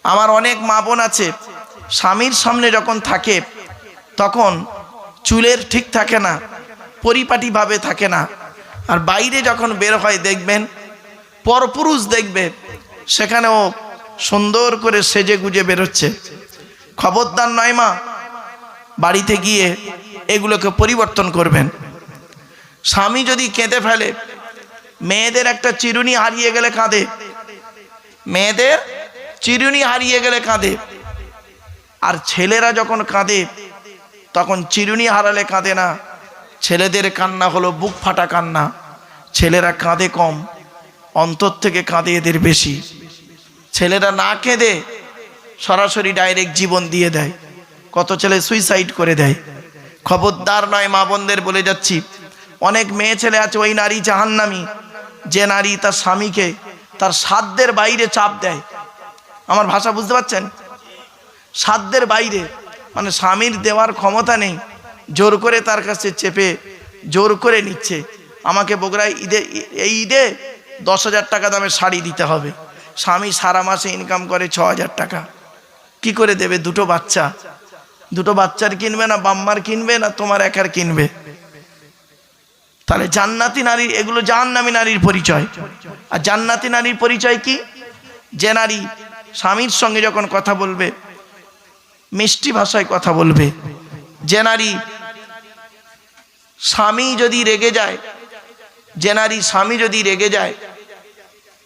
আমার অনেক মা বোন আছে, স্বামীর সামনে যখন থাকে তখন চুলের ঠিক থাকে না, পরিপাটিভাবে থাকে না, আর বাইরে যখন বের হয় দেখবেন পরপুরুষ দেখবে সেখানেও সুন্দর করে সেজে গুজে বেরোচ্ছে। খবরদার নয় মা, বাড়িতে গিয়ে এগুলোকে পরিবর্তন করবেন। স্বামী যদি কেঁদে ফেলে, মেয়েদের একটা চিরুনি হারিয়ে গেলে কাঁদে, মেয়েদের চিরুনি হারিয়ে গেলে কাঁদে, আর ছেলেরা যখন কাঁদে তখন চিরুনি হারালে কাঁদে না, ছেলেদের কান্না হলো বুক ফাটা কান্না। ছেলেরা কাঁদে কম, অন্তর থেকে কাঁদে এদের বেশি। ছেলেরা না কেঁদে সরাসরি ডাইরেক্ট জীবন দিয়ে দেয়, কত ছেলে সুইসাইড করে দেয়। খবরদার নয় মা বোনদের বলে যাচ্ছি, অনেক মেয়ে ছেলে আছে ওই নারী জাহান্নামী যে নারী তার স্বামীকে তার সাধ্যের বাইরে চাপ দেয়। আমার ভাষা বুঝতে পারছেন? সাধ্যের বাইরে মানে স্বামীর দেওয়ার ক্ষমতা নেই, জোর করে তার কাছে চেপে জোর করে নিচ্ছে। আমাকে বগুড়ায় এই ঈদে 10,000 টাকা দামের শাড়ি দিতে হবে। স্বামী সারা মাসে ইনকাম করে 6,000 টাকা, কি করে দেবে? দুটো বাচ্চার কিনবে না, বাম্মার কিনবে না, তোমার একার কিনবে? তাহলে জান্নাতি নারী, এগুলো জাহান্নামী নারীর পরিচয়। আর জান্নাতি নারীর পরিচয় কি? যে নারী স্বামীর সঙ্গে যখন কথা বলবে মিষ্টি ভাষায় কথা বলবে, যে নারী স্বামী যদি রেগে যায়, যে নারী স্বামী যদি রেগে যায়,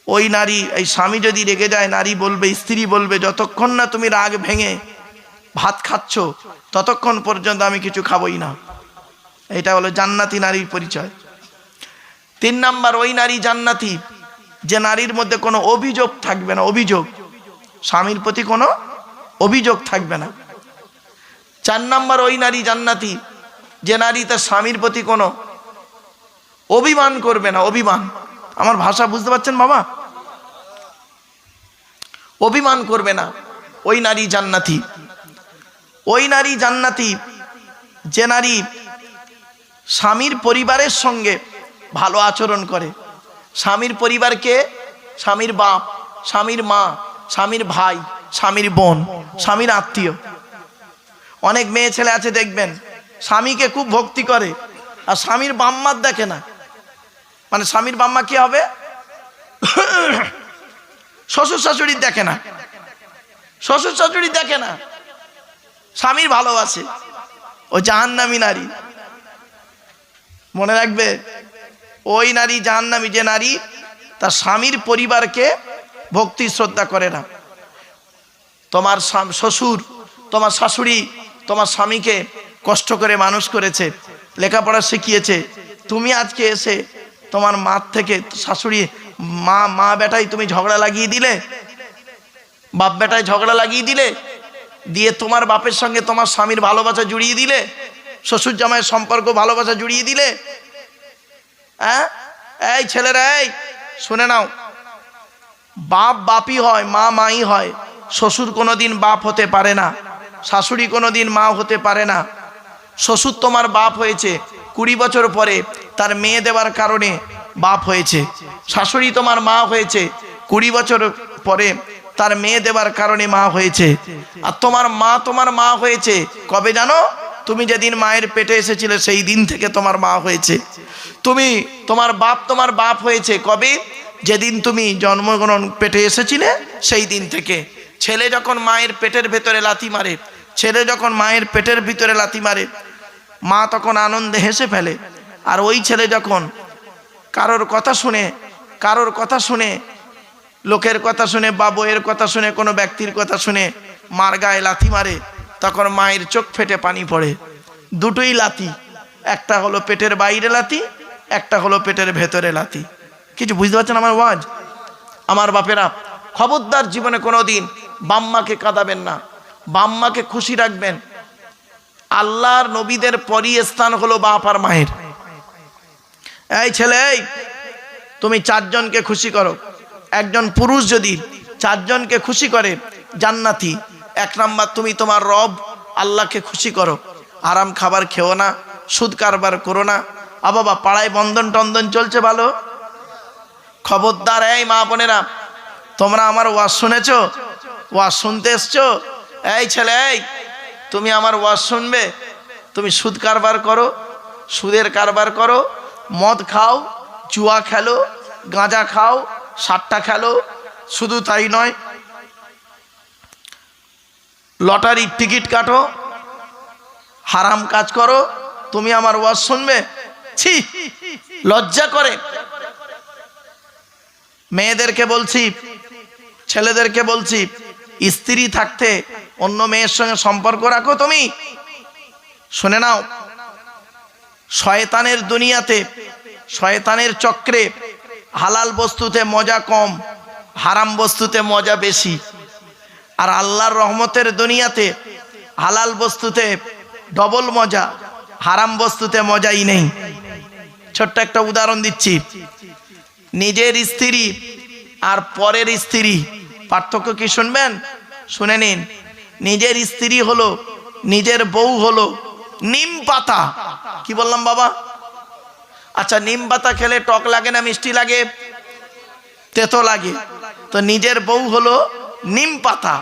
ওই নারী, এই স্বামী যদি রেগে যায়, নারী বলবে, স্ত্রী বলবে, যতক্ষণ না তুমি রাগ ভেঙে ভাত খাচ্ছ ততক্ষণ পর্যন্ত আমি কিছু খাবই না। এটা হলো জান্নাতি নারীর পরিচয়। 3 নাম্বার, ওই নারী জান্নাতি যে নারীর মধ্যে কোনো অভিযোগ থাকবে না, অভিযোগ, স্বামীর প্রতি কোনো অভিযোগ থাকবে না। 4 নাম্বার, ওই নারী জান্নাতি যে নারী তার স্বামীর প্রতি কোনো অভিমান করবে না, অভিমান। আমার ভাষা বুঝতে পারছেন বাবা? অভিমান করবে না, ওই নারী জান্নাতি। ওই নারী জান্নাতি যে নারী স্বামীর পরিবারের সঙ্গে ভালো আচরণ করে। স্বামীর পরিবারকে, স্বামীর বাপ, স্বামীর মা, স্বামীর ভাই, স্বামীর বোন, স্বামীর আত্মীয়। অনেক মেয়ে ছেলে আছে দেখবেন স্বামীকে খুব ভক্তি করে আর স্বামীর বাম্মার দেখে না। মানে স্বামীর বাম্মা কি হবে? শ্বশুর শাশুড়ি দেখে না, শ্বশুর শাশুড়ি দেখে না, স্বামীর ভালোবাসে। ও জাহান্নামী নারী, মনে রাখবে, ওই নারী জাহান্নামী যে নারী তার স্বামীর পরিবারকে ভক্তি শ্রদ্ধা করে না। তোমার শ্বশুর, তোমার শাশুড়ি তোমার স্বামীকে কষ্ট করে মানুষ করেছে, লেখাপড়া শিখিয়েছে, তুমি আজকে এসে তোমার মা থেকে শাশুড়ি মা বেটাই তুমি ঝগড়া লাগিয়ে দিলে, বাপ বেটায় ঝগড়া লাগিয়ে দিলে, দিয়ে তোমার বাপের সঙ্গে তোমার স্বামীর ভালোবাসা জুড়িয়ে দিলে, শ্বশুর জামাইয়ের সম্পর্ক ভালোবাসা জুড়িয়ে দিলে। হ্যাঁ, এই ছেলেরা, এই শুনে নাও, বাপ বাপই হয়, মা মাই হয়। শ্বশুর কোনোদিন বাপ হতে পারে না, শাশুড়ি কোনোদিন মা হতে পারে না। শ্বশুর তোমার বাপ হয়েছে 20 বছর পরে তার মেয়ে দেওয়ার কারণে বাপ হয়েছে। শাশুড়ি তোমার মা হয়েছে 20 বছর পরে তার মেয়ে দেওয়ার কারণে মা হয়েছে। আর তোমার মা হয়েছে কবে জানো? তুমি যেদিন মায়ের পেটে এসেছিলে সেই দিন থেকে তোমার মা হয়েছে। তোমার বাপ হয়েছে কবে? যেদিন তুমি জন্মগ্রহণ পেটে এসেছিলে সেই দিন থেকে। ছেলে যখন মায়ের পেটের ভেতরে লাথি মারে, ছেলে যখন মায়ের পেটের ভিতরে লাথি মারে, মা তখন আনন্দে হেসে ফেলে। আর ওই ছেলে যখন কারোর কথা শুনে, লোকের কথা শুনে বা বইয়ের কথা শুনে, কোনো ব্যক্তির কথা শুনে মার গায়ে লাথি মারে, তখন মায়ের চোখ ফেটে পানি পড়ে। দুটোই লাথি, একটা হলো পেটের বাইরে লাথি, একটা হলো পেটের ভেতরে লাথি। কিছু বুঝতে পারছেন আমার ওয়াজ? আমার বাপেরা, খবরদার জীবনে কোনোদিন বাম্মাকে কাঁদাবেন না, বাম্মাকে খুশি রাখবেন। আল্লাহর নবীদের পরই স্থান হলো বাপ আর মায়ের। এই ছেলে, তুমি 4 জনকে খুশি করো। একজন পুরুষ যদি 4 জনকে খুশি করে জান্নাতি। 1 নাম্বার, তুমি তোমার রব আল্লাহকে খুশি করো, আরাম খাবার খেও না, সুদ কারবার করো না। বাবা, পাড়ায় বন্ধন টন্দন চলছে ভালো? খবরদার এই মা বোনেরা, তোমরা আমার ওয়াজ শুনেছো? ওয়াজ শুনতে এসছো? এই ছেলে, এই তুমি আমার ওয়াজ শুনবে? তুমি সুদ কারবার করো, সুদের কারবার করো, মদ খাও, জুয়া খেলো, গাঁজা খাও, সাট্টা খেলো, শুধু তাই নয় লটারির টিকিট কাটো, হারাম কাজ করো, তুমি আমার ওয়াজ শুনবে? ছি, লজ্জা করে। মেয়েদেরকে বলছি, ছেলেদেরকে বলছি, স্ত্রী থাকতে অন্য মেয়ের সঙ্গে সম্পর্ক রাখো তুমি? শুনে নাও, শয়তানের দুনিয়াতে, শয়তানের চক্রে হালাল বস্তুতে মজা কম, হারাম বস্তুতে মজা বেশি। আর আল্লাহর রহমতের দুনিয়াতে হালাল বস্তুতে ডবল মজা, হারাম বস্তুতে মজাই নেই। ছোট্ট একটা উদাহরণ দিচ্ছি। নিজের স্ত্রী আর পরের স্ত্রী পার্থক্য কি শুনবেন? শুনে নিন। নিজের স্ত্রী হলো, নিজের বউ হলো নিম পাতা। কি বললাম বাবা? আচ্ছা, নিম পাতা খেলে টক লাগে না মিষ্টি লাগে? তেতো লাগে। তো নিজের বউ হলো নিম পাতা।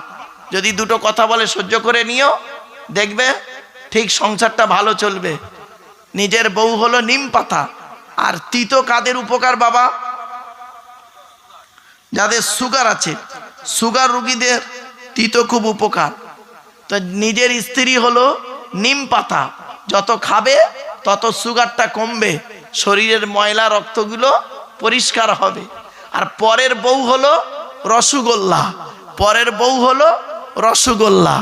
যদি দুটো কথা বলে সহ্য করে নিও, দেখবে ঠিক সংসারটা ভালো চলবে। নিজের বউ হলো নিম পাতা। আর তিতো কাদের উপকার বাবা? যাদের সুগার আছে, সুগার রোগীদের তিতো খুব উপকার। তো নিজের স্ত্রী হলো নিম পাতা, যত খাবে তত সুগারটা কমবে, শরীরের ময়লা রক্তগুলো পরিষ্কার হবে। আর পরের বউ হলো রসগোল্লা, পরের বউ হলো রসগোল্লা,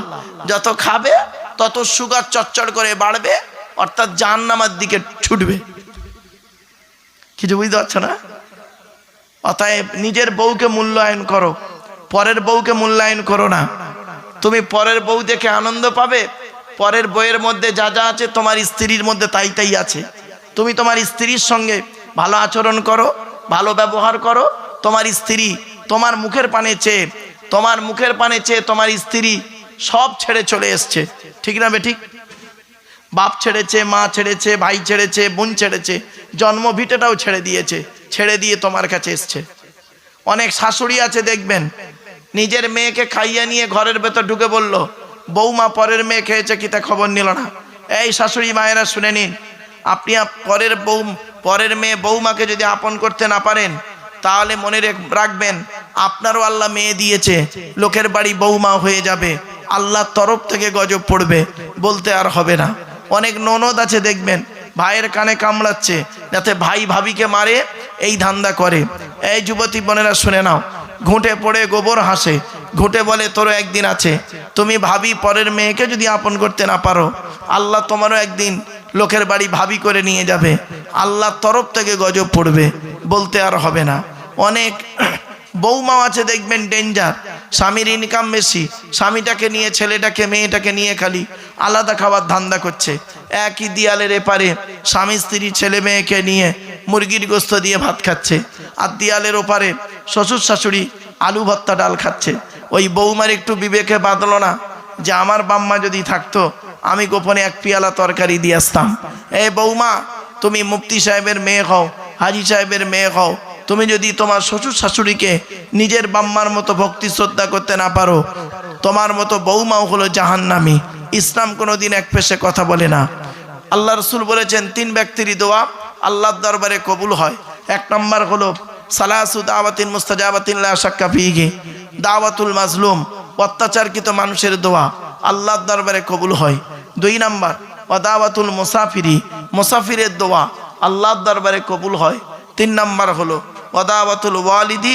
যত খাবে তত সুগার চচ্চড় করে বাড়বে, অর্থাৎ জাহান্নামের দিকে ছুটবে। কিছু বুঝতে পারছো না? অতএব নিজের বউকে মূল্যায়ন করো, পরের বউকে মূল্যায়ন করো না। তুমি পরের বউ দেখে আনন্দ পাবে, পরের বউয়ের মধ্যে যা যা আছে তোমার স্ত্রীর মধ্যে তাই তাই আছে। তুমি তোমার স্ত্রীর সঙ্গে ভালো আচরণ করো, ভালো ব্যবহার করো। তোমার স্ত্রী তোমার মুখের পানে চেয়ে, তোমার মুখের পানে চেয়ে তোমার স্ত্রী সব ছেড়ে চলে এসছে। ঠিক না বেঠিক? বাপ ছেড়েছে, মা ছেড়েছে, ভাই ছেড়েছে, বোন ছেড়েছে, জন্ম ভিটেটাও ছেড়ে দিয়েছে, ছেড়ে দিয়ে তোমার কাছে এসছে। অনেক শাশুড়ি আছে দেখবেন, নিজের মেয়েকে খাইয়ে নিয়ে ঘরের ভেতর ঢুকে বলল, বৌমা পরের মেয়ে খেয়েছে কি তা খবর নিল না। এই শাশুড়ি মায়েরা শুনে নিন, আপনি পরের মেয়ে বৌমাকে যদি আপন করতে না পারেন, তাহলে মনে রাখবেন আপনারও আল্লাহ মেয়ে দিয়েছে, লোকের বাড়ি বৌমা হয়ে যাবে, আল্লাহর তরফ থেকে গজব পড়বে, বলতে আর হবে না। অনেক ননদ আছে দেখবেন, ভাইয়ের কানে কামড়াচ্ছে যাতে ভাই ভাবিকে মারে, এই ধান্দা করে। এই যুবতী বোনেরা শুনে নাও, ঘুঁটে পড়ে গোবর হাসে, ঘুঁটে বলে তোরও একদিন আছে। তুমি ভাবি পরের মেয়েকে যদি আপন করতে না পারো, আল্লাহ তোমারও একদিন লোকের বাড়ি ভাবি করে নিয়ে যাবে, আল্লাহর তরফ থেকে গজব পড়বে, বলতে আর হবে না। অনেক বৌমাও আছে দেখবেন ডেঞ্জার, স্বামীর ইনকাম বেশি, স্বামীটাকে নিয়ে, ছেলেটাকে মেয়েটাকে নিয়ে খালি আলাদা খাবার ধান্দা করছে। একই দিয়ালের এপারে স্বামী স্ত্রী ছেলে মেয়েকে নিয়ে মুরগির গোস্ত দিয়ে ভাত খাচ্ছে, আর দিয়ালের ওপারে শ্বশুর শাশুড়ি আলু ভর্তা ডাল খাচ্ছে। ওই বৌমার একটু বিবেকে বাঁধলো না যে আমার বাম্মা যদি থাকতো আমি গোপনে এক পিয়ালা তরকারি দিয়ে আসতাম। এই বৌমা, তুমি মুফতি সাহেবের মেয়ে হও, হাজি সাহেবের মেয়ে হও, তুমি যদি তোমার শ্বশুর শাশুড়িকে নিজের বাম্মার মতো ভক্তি শ্রদ্ধা করতে না পারো, তোমার মতো বৌমাও হলো জাহান্নামী। ইসলাম কোনোদিন এক পেশে কথা বলে না। আল্লাহ রসুল বলেছেন 3 ব্যক্তির দোয়া আল্লাহর দরবারে কবুল হয়। 1 নম্বর হলো সালাসু দাওয়াতিন মুস্তাজাবাতিন লা শাক্কা ফীহি, দাওয়াতুল মাজলুম, অত্যাচারকৃত মানুষের দোয়া আল্লাহর দরবারে কবুল হয়। 2 নম্বর ওয়াদাওয়াতুল মুসাফিরি, মুসাফিরের দোয়া আল্লাহর দরবারে কবুল হয়। 3 নম্বর হলো ওয়াদাওয়াতুল ওয়ালিদি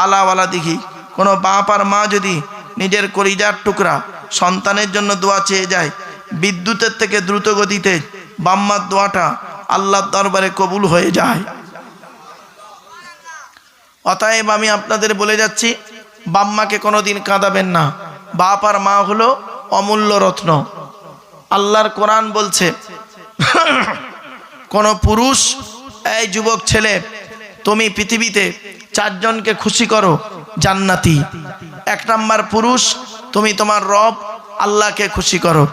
আলা ওয়ালাদিহি, কোনো বাপ আর মা যদি নিজের কলিজার টুকরা সন্তানের জন্য দোয়া চেয়ে যায়, বিদ্যুতের থেকে দ্রুত গতিতে বাম্মার দোয়াটা আল্লাহর দরবারে কবুল হয়ে যায়। অতএব আমি আপনাদের বলে যাচ্ছি, বাম্মাকে কোনোদিন কাঁদাবেন না। বাপ আর মা হলো অমূল্য রত্ন। আল্লাহর কোরআন বলছে, কোন পুরুষ, এই যুবক ছেলে, তুমি পৃথিবীতে 4 জনকে খুশি করো, জান্নাতি। 1 নম্বর পুরুষ, তুমি তোমার রব আল্লাহকে খুশি করো।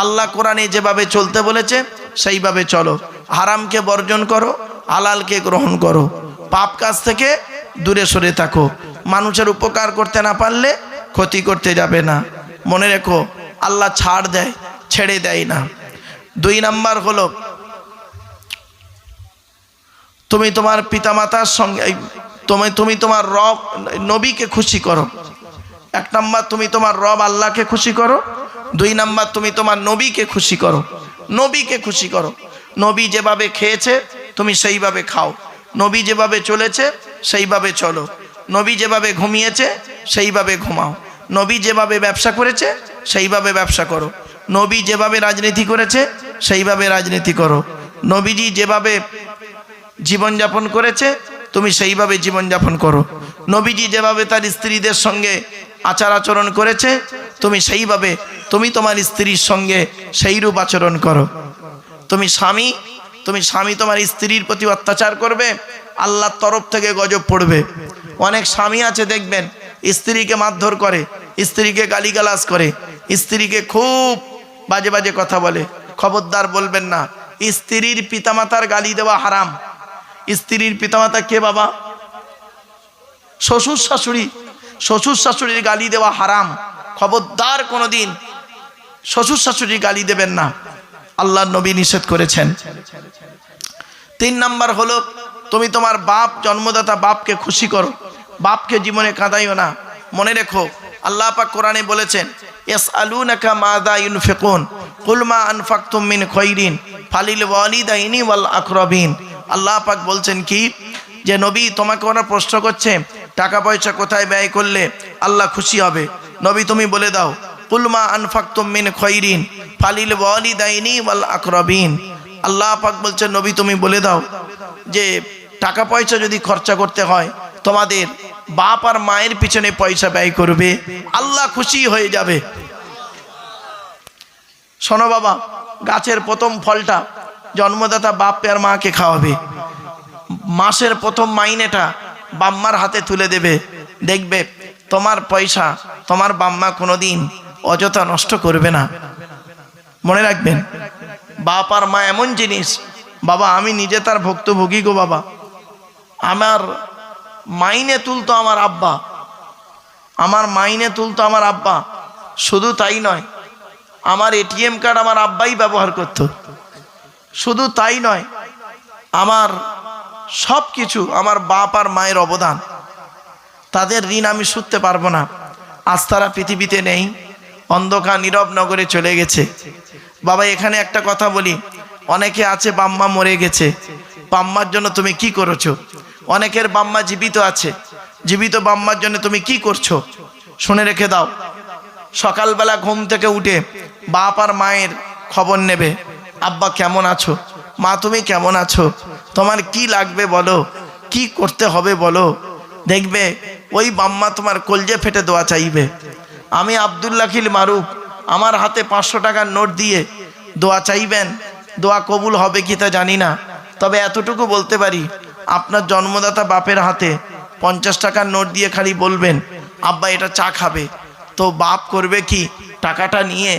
আল্লাহ কোরআনে যেভাবে চলতে বলেছে সেইভাবে চলো। হারামকে বর্জন করো, হালালকে গ্রহণ করো। পাপ কাজ থেকে দূরে সরে থাকো। মানুষের উপকার করতে না পারলে ক্ষতি করতে যাবে না। মনে রেখো, আল্লাহ ছাড় দেয়, ছেড়ে দেয় না। 2 নাম্বার হলো তুমি তোমার পিতামাতার সঙ্গে তুমি তোমার রব নবীকে খুশি করো। 1 নাম্বার তুমি তোমার রব আল্লাহকে খুশি করো। 2 নাম্বার তুমি তোমার নবীকে খুশি করো। নবীকে খুশি করো। নবী যেভাবে খেয়েছে তুমি সেইভাবে খাও। নবী যেভাবে চলেছে সেইভাবে চলো। নবী যেভাবে ঘুমিয়েছে সেইভাবে ঘুমাও। নবী যেভাবে ব্যবসা করেছে সেইভাবে ব্যবসা করো। নবী যেভাবে রাজনীতি করেছে সেইভাবে রাজনীতি করো। নবীজি যেভাবে জীবনযাপন করেছে তুমি সেইভাবে জীবনযাপন করো। নবীজি যেভাবে তার স্ত্রীদের সঙ্গে আচার আচরণ করেছে তুমি সেইভাবে তুমি তোমার স্ত্রীর সঙ্গে সেইরূপ আচরণ করো। তুমি স্বামী তোমার স্ত্রীর প্রতি অত্যাচার করবে, আল্লাহর তরফ থেকে গজব পড়বে। অনেক স্বামী আছে দেখবেন স্ত্রীকে মারধর করে, স্ত্রীকে গালিগালাজ করে, স্ত্রীকে খুব বাজে বাজে কথা বলে। খবরদার বলবেন না। স্ত্রীর পিতামাতার গালি দেওয়া হারাম। স্ত্রীর পিতামাতা কে বাবা? শ্বশুর শাশুড়ি। শ্বশুর শাশুড়ির গালি দেওয়া হারাম। খবরদার কোনোদিন শ্বশুর শাশুড়ির গালি দেবেন না, আল্লাহর নবী নিষেধ করেছেন। 3 নাম্বার হলো তুমি তোমার বাপ জন্মদাতা বাপকে খুশি করো। বাপকে জীবনে কাঁদাইও না। মনে রেখো, আল্লাহ পাক কোরআনে বলেছেন, ইয়াসআলুনাকা মাযা ইউনফিকুন কুল মা আনফাকতুম মিন খায়রিন ফালিল ওয়ালিদাইনি ওয়াল আকরাবিন। আল্লাহ পাক বলছেন কি, যে নবী তোমাকে ওরা প্রশ্ন করছে টাকা পয়সা কোথায় ব্যয় করলে আল্লাহ খুশি হবে। নবী তুমি বলে দাও, কুল মা আনফাকতুম মিন খায়রিন ফালিল ওয়ালিদাইনি ওয়াল আকরাবিন। আল্লাহ পাক বলছেন নবী তুমি বলে দাও যে টাকা পয়সা যদি খরচা করতে হয় তোমাদের বাপ আর মায়ের পিছনে পয়সা ব্যয় করবে, আল্লাহ খুশি হয়ে যাবে। শোনো বাবা, গাছের প্রথম ফলটা জন্মদাতা বাপ আর মাকে খাওয়াবে। মাসের প্রথম মাইনেটা বাম্মার হাতে তুলে দেবে। দেখবে তোমার পয়সা তোমার বাম্মা কোনোদিন অযথা নষ্ট করবে না। মনে রাখবেন, বাপ আর মা এমন জিনিস। বাবা আমি নিজে তার ভুক্তভোগী গো বাবা। আমার মাইনে তুলতো আমার আব্বা, আমার মাইনে তুলতো আমার আব্বা। শুধু তাই নয়, আমার এটিএম কার্ড আমার আব্বাই ব্যবহার করত। শুধু তাই নয়, আমার সব কিছু আমার বাপ আর মায়ের অবদান। তাদের ঋণ আমি শুধতে পারবো না। আজ তারা পৃথিবীতে নেই, অন্ধকার নীরব নগরে চলে গেছে। বাবা এখানে একটা কথা বলি, অনেকে আছে বাম্মা মরে গেছে, বাম্মার জন্য তুমি কি করেছো? অনেকের বাম্মা জীবিত আছে, জীবিত বাম্মার জন্য তুমি কি করছো? শুনে রেখে দাও, সকালবেলা ঘুম থেকে উঠে বাপ আর মায়ের খবর নেবে। আব্বা কেমন আছো? মা তুমি কেমন আছো? তোমার কি লাগবে বলো, কি করতে হবে বলো। দেখবে ওই বাম্মা তোমার কলজে ফেটে দোয়া চাইবে। আমি আব্দুল্লাহ খিল মারুফ আমার হাতে 500 টাকার নোট দিয়ে দোয়া চাইবেন, দোয়া কবুল হবে কি তা জানি না, তবে এতটুকু বলতে পারি, আপনার জন্মদাতা বাপের হাতে 50 টাকার নোট দিয়ে খালি বলবেন আব্বা এটা চা খাবে, তো বাপ করবে কি, টাকাটা নিয়ে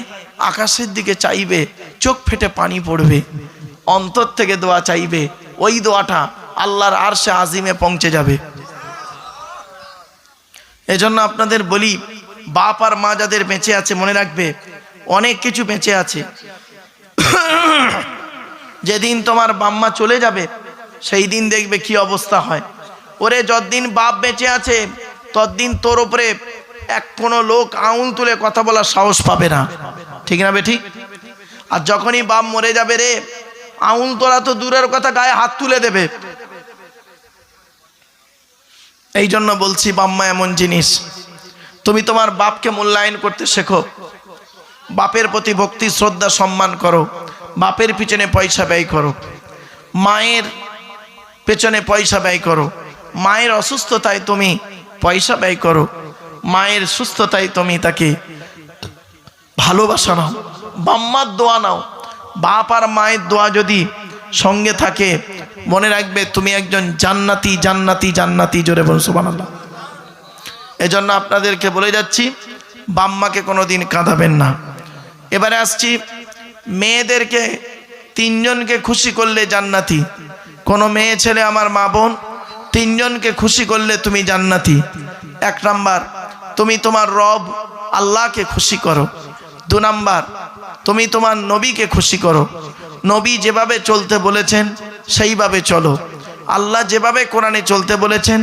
আকাশের দিকে চাইবে, চোখ ফেটে পানি পড়বে, অন্তর থেকে দোয়া চাইবে। ওই দোয়াটা আল্লাহর আরশে আজিমে পৌঁছে যাবে। এজন্য আপনাদের বলি, বাপ আর মা যাদের বেঁচে আছে মনে রাখবে অনেক কিছু বেঁচে আছে। যেদিন তোমার বাম্মা চলে যাবে সেই দিন দেখবে কি অবস্থা হয়। ওরে যতদিন বাপ বেঁচে আছে ততদিন তোর উপরে কোনো লোক আঙুল তুলে কথা বলার সাহস পাবে না, ঠিক না বেঠিক? আর যখনই বাপ মরে যাবে রে, আঙুল তোলা তো দূরের কথা, গায়ে হাত তুলে দেবে। এই জন্য বলছি বাম্মা এমন জিনিস, তুমি তোমার বাপকে মূল্যায়ন করতে শেখো। বাপের প্রতি ভক্তি শ্রদ্ধা সম্মান করো। বাপের পিছনে পয়সা ব্যয় করো, মায়ের পেছনে পয়সা ব্যয় করো। মায়ের অসুস্থতায় তুমি পয়সা ব্যয় করো, মায়ের সুস্থতায় তুমি তাকে ভালোবাসা নাও, বাম্মার দোয়া নাও। বাপ আর মায়ের দোয়া যদি সঙ্গে থাকে মনে রাখবে তুমি একজন জান্নাতি জান্নাতি জান্নাতি। জোরে বলুন সুবহানাল্লাহ। এজন্য আপনাদেরকে বলে যাচ্ছি, বাম্মাকে কোনোদিন কাঁদাবেন না। এবারে আসছি, মেয়েদেরকে 3 জনকে খুশি করলে জান্নাতি। কোনো মেয়ে ছেলে আমার মা বোন তিনজনকে খুশি করলে তুমি জান্নাতি। 1 নাম্বার, তুমি তোমার রব আল্লাহকে খুশি করো। 2 নাম্বার, তুমি তোমার নবীকে খুশি করো। নবী যেভাবে চলতে বলেছেন সেইভাবে চলো। আল্লাহ যেভাবে কোরআনে চলতে বলেছেন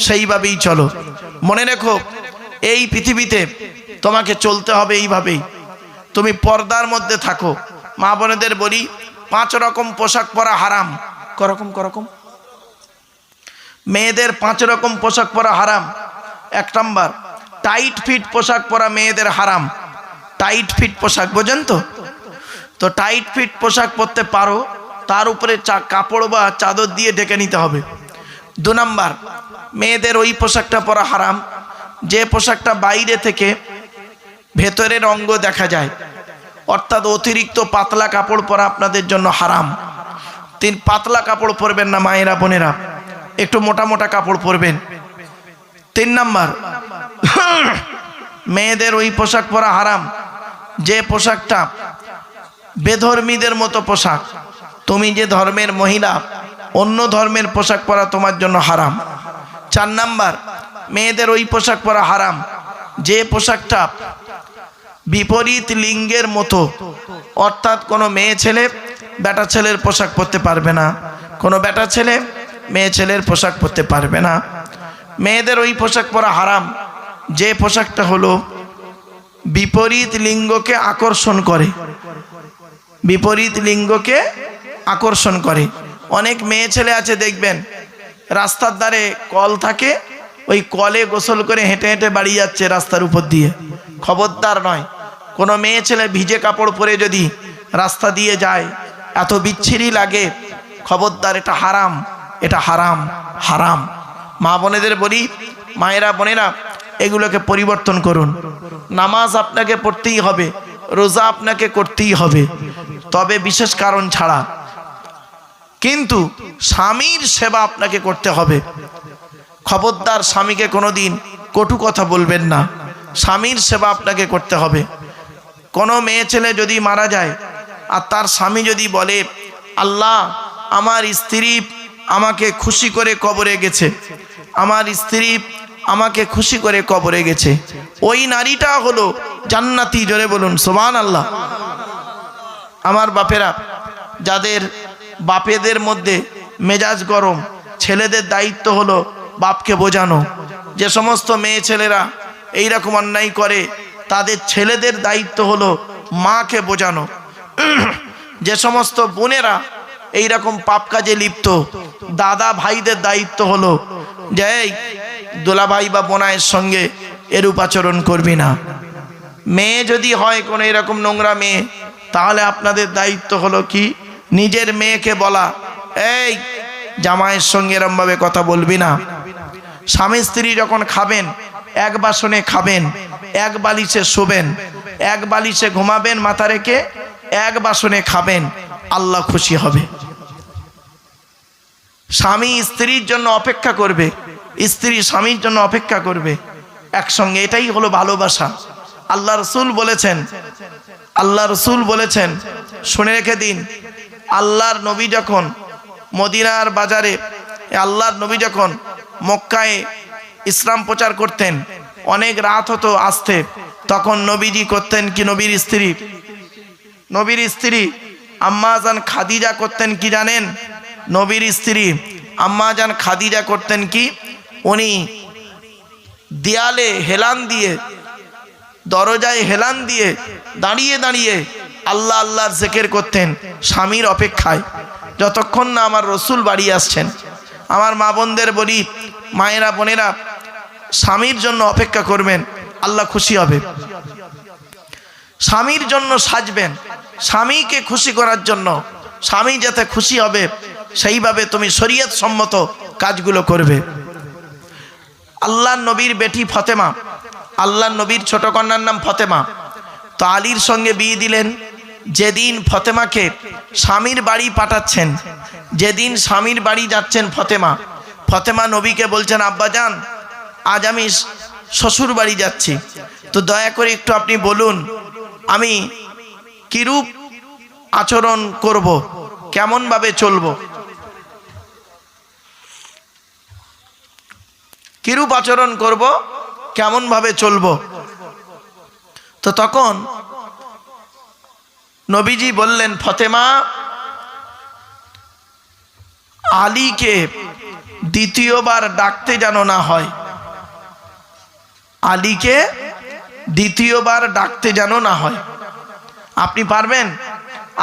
সেইভাবেই চলো। মনে রেখো, এই পৃথিবীতে তোমাকে চলতে হবে এইভাবেই। তুমি পর্দার মধ্যে থাকো। মা বোনেদের বলি, 5 রকম পোশাক পরা হারাম। করকম মেয়েদের 5 রকম পোশাক পরা হারাম। 1 নাম্বার, টাইট ফিট পোশাক পরা মেয়েদের হারাম। টাইট ফিট পোশাক বোঝেন তো টাইট ফিট পোশাক পরতে পারো, তার উপরে কাপড় বা চাদর দিয়ে ঢেকে নিতে হবে। 2 নাম্বার, মেয়েদের ওই পোশাকটা পরা হারাম যে পোশাকটা বাইরে থেকে ভেতরের অঙ্গ দেখা যায়, অর্থাৎ অতিরিক্ত পাতলা কাপড় পরা আপনাদের জন্য হারাম। পাতলা কাপড় পরবেন না মায়েরা বোনেরা, একটু মোটা মোটা কাপড় পরবেন। 3 নাম্বার, মেয়েদের ওই পোশাক পরা হারাম যে পোশাকটা বেধর্মীদের মতো পোশাক। তুমি যে ধর্মের মহিলা, অন্য ধর্মের পোশাক পরা তোমার জন্য হারাম। 4 নাম্বার, মেয়েদের ওই পোশাক পরা হারাম যে পোশাকটা বিপরীত লিঙ্গের মতো, অর্থাৎ কোনো মেয়ে ছেলে বেটা ছেলের পোশাক পরতে পারবে না, কোনো বেটা ছেলে মেয়ে ছেলের পোশাক পরতে পারবে না। মেয়েদের ওই পোশাক পরা হারাম যে পোশাকটা হলো বিপরীত লিঙ্গকে আকর্ষণ করে। বিপরীত লিঙ্গকে আকর্ষণ করে। অনেক মেয়ে ছেলে আছে দেখবেন রাস্তার ধারে কল থাকে, ওই কলে গোসল করে হেঁটে হেঁটে বাড়ি যাচ্ছে রাস্তার উপর দিয়ে। খবরদার নয়, কোনো মেয়ে ছেলে ভিজে কাপড় পরে যদি রাস্তা দিয়ে যায় এত বিচ্ছিরি লাগে, খবরদার, এটা হারাম, এটা হারাম হারাম। মা বোনেদের বলি, মায়েরা বোনেরা এগুলোকে পরিবর্তন করুন। নামাজ আপনাকে পড়তেই হবে, রোজা আপনাকে করতেই হবে, তবে বিশেষ কারণ ছাড়া। কিন্তু স্বামীর সেবা আপনাকে করতে হবে। খবরদার স্বামীকে কোনোদিন কটু কথা বলবেন না, স্বামীর সেবা আপনাকে করতে হবে। কোনো মেয়ে ছেলে যদি মারা যায় আর তার স্বামী যদি বলে, আল্লাহ আমার স্ত্রী আমাকে খুশি করে কবরে গেছে, আমার স্ত্রী আমাকে খুশি করে কবরে গেছে, ওই নারীটা হলো জান্নাতি। জোরে বলুন সুবহানাল্লাহ। আমার বাপেরা, যাদের বাপেদের মধ্যে মেজাজ গরম, ছেলেদের দায়িত্ব হলো বাপকে বোঝানো। যে সমস্ত মেয়ে ছেলেরা এইরকম অন্যায় করে তাদের ছেলেদের দায়িত্ব হলো মাকে বোঝানো। যে সমস্ত বোনেরা এইরকম পাপ কাজে লিপ্ত, দাদা ভাইদের দায়িত্ব হলো যে এই দোলা ভাই বা বোনায়ের সঙ্গে এরূপ আচরণ করবি না। মেয়ে যদি হয় কোনো এরকম নোংরা মেয়ে, তাহলে আপনাদের দায়িত্ব হলো কি, নিজের মেয়েকে বলা, এই জামাইয়ের সঙ্গে এরমভাবে কথা বলবি না। স্বামী স্ত্রী যখন খাবেন এক বাসনে খাবেন, এক বালিশে শোবেন, এক বালিশে ঘুমাবেন মাথা রেখে, এক বাসনে খাবেন, আল্লাহ খুশি হবে। স্বামী স্ত্রীর জন্য অপেক্ষা করবে, স্ত্রী স্বামীর জন্য অপেক্ষা করবে একসঙ্গে, এটাই হলো ভালোবাসা। আল্লাহ রসুল বলেছেন, আল্লাহ রসুল বলেছেন, শুনে রেখে দিন, আল্লাহর নবী যখন মদিনার বাজারে, আল্লাহর নবী যখন মক্কায় ইসলাম প্রচার করতেন, অনেক রাত হতো আসতে, তখন নবীজি করতেন কি, নবীর স্ত্রী আম্মা জান খাদিজা করতেন কি জানেন? নবীর স্ত্রী আম্মা জান খাদিজা করতেন কি, উনি দেয়ালে হেলান দিয়ে, দরজায় হেলান দিয়ে দাঁড়িয়ে দাঁড়িয়ে আল্লাহ আল্লাহর জিকির করতেন স্বামীর অপেক্ষায়, যতক্ষণ না আমার রসুল বাড়ি আসছেন। আমার মা বোনদের বলি, মায়েরা বোনেরা, স্বামীর জন্য অপেক্ষা করবেন, আল্লাহ খুশি হবে। স্বামীর জন্য সাজবেন, স্বামীকে খুশি করার জন্য, স্বামী যাতে খুশি হবে সেইভাবে তুমি শরীয়ত সম্মত কাজগুলো করবে। আল্লাহর নবীর বেটি ফতেমা, আল্লাহর নবীর ছোট কন্যার নাম ফতেমা, তো আলীর সঙ্গে বিয়ে দিলেন। যেদিন ফতেমাকে স্বামীর বাড়ি পাঠাচ্ছেন, যেদিন স্বামীর বাড়ি যাচ্ছেন ফতেমা, ফতেমা নবীকে বলছেন, আব্বাজান আজ আমি শ্বশুর বাড়ি যাচ্ছি, তো দয়া করে একটু আপনি বলুন আমি কিরূপ আচরণ করব, কেমন ভাবে চলবো। কিরূপ আচরণ করব, কেমন ভাবে চলবো। তো তখন নবীজি বললেন, ফতেমা, আলীকে দ্বিতীয়বার ডাকতে যেন না হয়, আলীকে দ্বিতীয়বার ডাকতে যেন না হয়। আপনি পারবেন?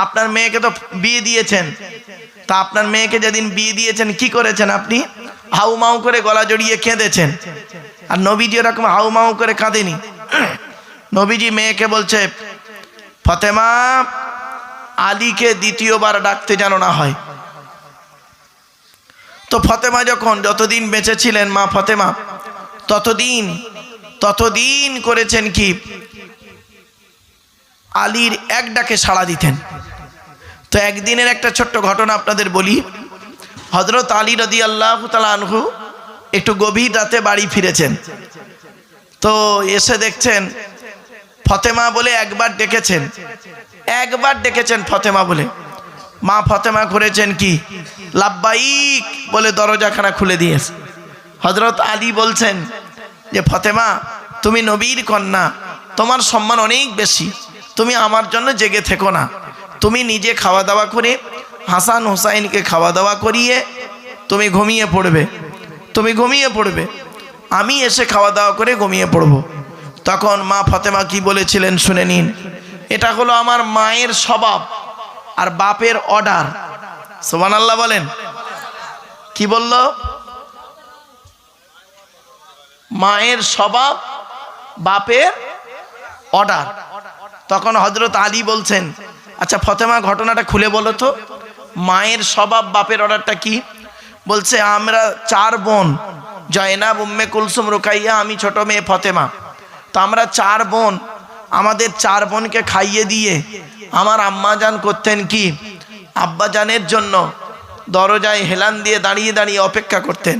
আপনার মেয়েকে তো বিয়ে দিয়েছেন, তা আপনার মেয়েকে যেদিন বিয়ে দিয়েছেন কি করেছেন? আপনি হাউ মাউ করে গলা জড়িয়ে কেঁদেছেন। আর নবীজি এরকম হাউ মাউ করে কাঁদেনি। নবীজি মেয়েকে বলছে, ফতেমা, আলীকে দ্বিতীয়বার ডাকতে যেন না হয়। তো ফতেমা যখন যতদিন বেঁচে ছিলেন, মা ফতেমা ততদিন করেছেন কি, আলীর এক ডাকে সাড়া দিতেন। তো একদিনের একটা ছোট্ট ঘটনা আপনাদের বলি। হযরত আলী রাদিয়াল্লাহু তাআলা আনহু একটু গভীর রাতে বাড়ি ফিরেছেন। তো এসে দেখছেন ফতেমা বলে একবার ডেকেছেন ফতেমা বলে। মা ফতেমা করেছেন কি, লাব্বাইক বলে দরজাখানা খুলে দিয়েছে। হযরত আলী বলছেন যে, ফতেমা, তুমি নবীর কন্যা, তোমার সম্মান অনেক বেশি, তুমি আমার জন্য জেগে থেকো না, তুমি নিজে খাওয়া দাওয়া করে হাসান হুসাইনকে খাওয়া দাওয়া করিয়ে তুমি ঘুমিয়ে পড়বে, আমি এসে খাওয়া দাওয়া করে ঘুমিয়ে পড়ব। তখন মা ফতেমা কি বলেছিলেন শুনে নিন। এটা হলো আমার মায়ের স্বভাব আর বাপের অর্ডার। সুবহানাল্লাহ বলেন। কি বলল? মায়ের স্বভাব, বাপের অর্ডার। তখন হযরত আলী বলছেন, আচ্ছা ফতেমা, ঘটনাটা খুলে বলো তো, মায়ের স্বভাব বাপের অর্ডারটা কি? বলছে, আমরা 4 বোন, জয়নাব, উম্মে কুলসুম, রুকাইয়া, আমি ছোট মেয়ে ফতেমা। তো আমরা 4 বোন, আমাদের 4 বোনকে খাইয়ে দিয়ে আমার আম্মাজান করতেন কি, আব্বাজানের জন্য দরজায় হেলান দিয়ে দাঁড়িয়ে দাঁড়িয়ে অপেক্ষা করতেন।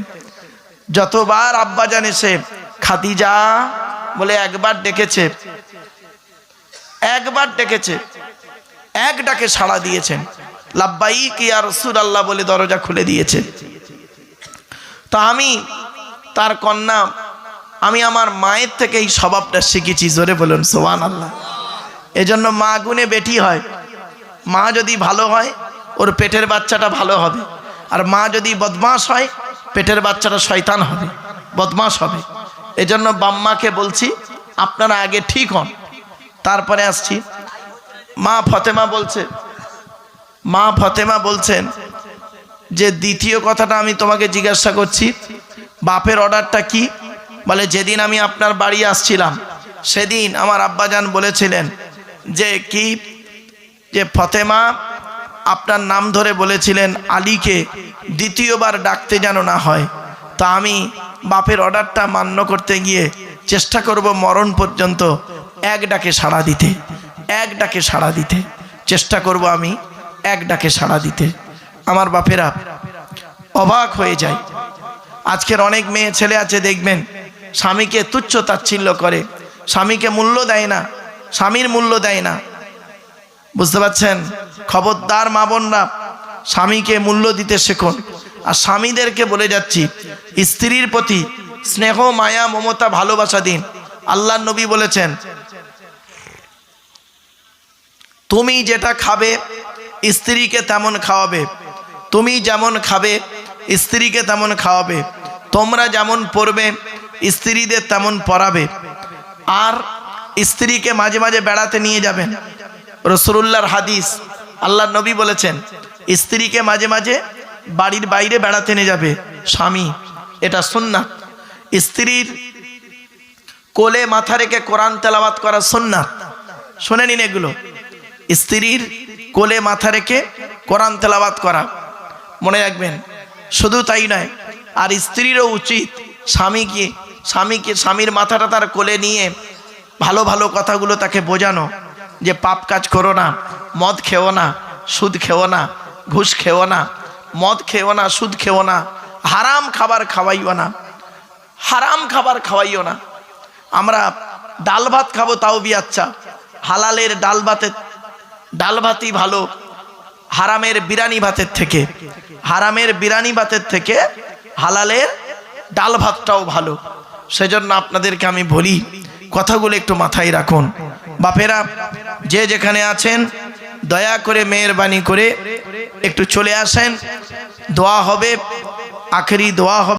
যতবার আব্বাজান এসে খাদিজা বলে একবার ডেকেছে, এক ডাকে সাড়া দিয়েছেন, লাব্বাইক ইয়া রাসূলুল্লাহ বলে দরজা খুলে দিয়েছে। তা আমি তার কন্যা, আমি আমার মায়ের থেকে এই স্বভাবটা শিখেছি। জোরে বলুন সুবহানাল্লাহ। এজন্য মা গুণে বেটি হয়। মা যদি ভালো হয়, ওর পেটের বাচ্চাটা ভালো হবে। আর মা যদি বদমাশ হয়, পেটের বাচ্চাটা শয়তান হবে, বদমাশ হবে। এজন্য বাম্মাকে বলছি, আপনারা আগে ঠিক হন, তারপরে আসছি। মা ফতেমা বলছেন যে, দ্বিতীয় কথাটা আমি তোমাকে জিজ্ঞাসা করছি, বাপের অর্ডারটা কি? বলে, যেদিন আমি আপনার বাড়ি আসছিলাম সেদিন আমার আব্বাজান বলেছিলেন যে কি, যে ফতেমা, আপনার নাম ধরে বলেছিলেন আলীকে দ্বিতীয়বার ডাকতে যেন না হয়। তা আমি বাপের অর্ডারটা মান্য করতে গিয়ে চেষ্টা করব মরণ পর্যন্ত এক ডাকে সাড়া দিতে চেষ্টা করব, আমি এক ডাকে সাড়া দিতে। আমার বাপেরা অবাক হয়ে যায়। আজকের অনেক মেয়ে ছেলে আছে, দেখবেন স্বামীকে তুচ্ছ তাচ্ছিল্য করে, স্বামীকে মূল্য দেয় না, স্বামীর মূল্য দেয় না। বুঝতে পারছেন? খবরদার মা বোনরা, স্বামীকে মূল্য দিতে শেখুন। আর স্বামীদেরকে বলে যাচ্ছি, স্ত্রীর প্রতি স্নেহ, মায়া, মমতা, ভালোবাসা দিন। আল্লাহর নবী বলেছেন, তুমি যেটা খাবে স্ত্রীকে তেমন খাওয়াবে, তুমি যেমন খাবে স্ত্রীকে তেমন খাওয়াবে, তোমরা যেমন পড়বে স্ত্রীদের তেমন পড়াবে। আর স্ত্রীকে মাঝে মাঝে বেড়াতে নিয়ে যাবেন। রাসূলুল্লাহর হাদিস, আল্লাহর নবী বলেছেন, স্ত্রীকে মাঝে মাঝে বাড়ির বাইরে বেড়াতে নিয়ে যাবে স্বামী, এটা সুন্নাত। স্ত্রীর কোলে মাথা রেখে কোরআন তেলাওয়াত করা সুন্নাত। শুনে নিন এগুলো, স্ত্রীর কোলে মাথা রেখে কোরআন তেলাওয়াত করা, মনে রাখবেন। শুধু তাই নয়, আর স্ত্রীরও উচিত স্বামীর মাথাটা তার কোলে নিয়ে ভালো ভালো কথাগুলো তাকে বোঝানো, যে পাপ কাজ করো না, মদ খেও না, সুদ খেও না, ঘুষ খেও না, মদ খেও না, সুদ খেও না, হারাম খাবার খাওয়াইও না। আমরা ডাল ভাত খাবো তাও বি আচ্ছা, হালালের ডাল ভাতই ভালো হারামের বিরিয়ানি ভাতের থেকে, হালালের ডাল ভাতটাও ভালো। সেজন্য আপনাদেরকে আমি বলি, কথাগুলো একটু মাথায় রাখুন। বাপেরা যে যেখানে আছেন দয়া করে মেহেরবানি করে একটু চলে আসেন, দোয়া হবে, আখেরি দোয়া হবে।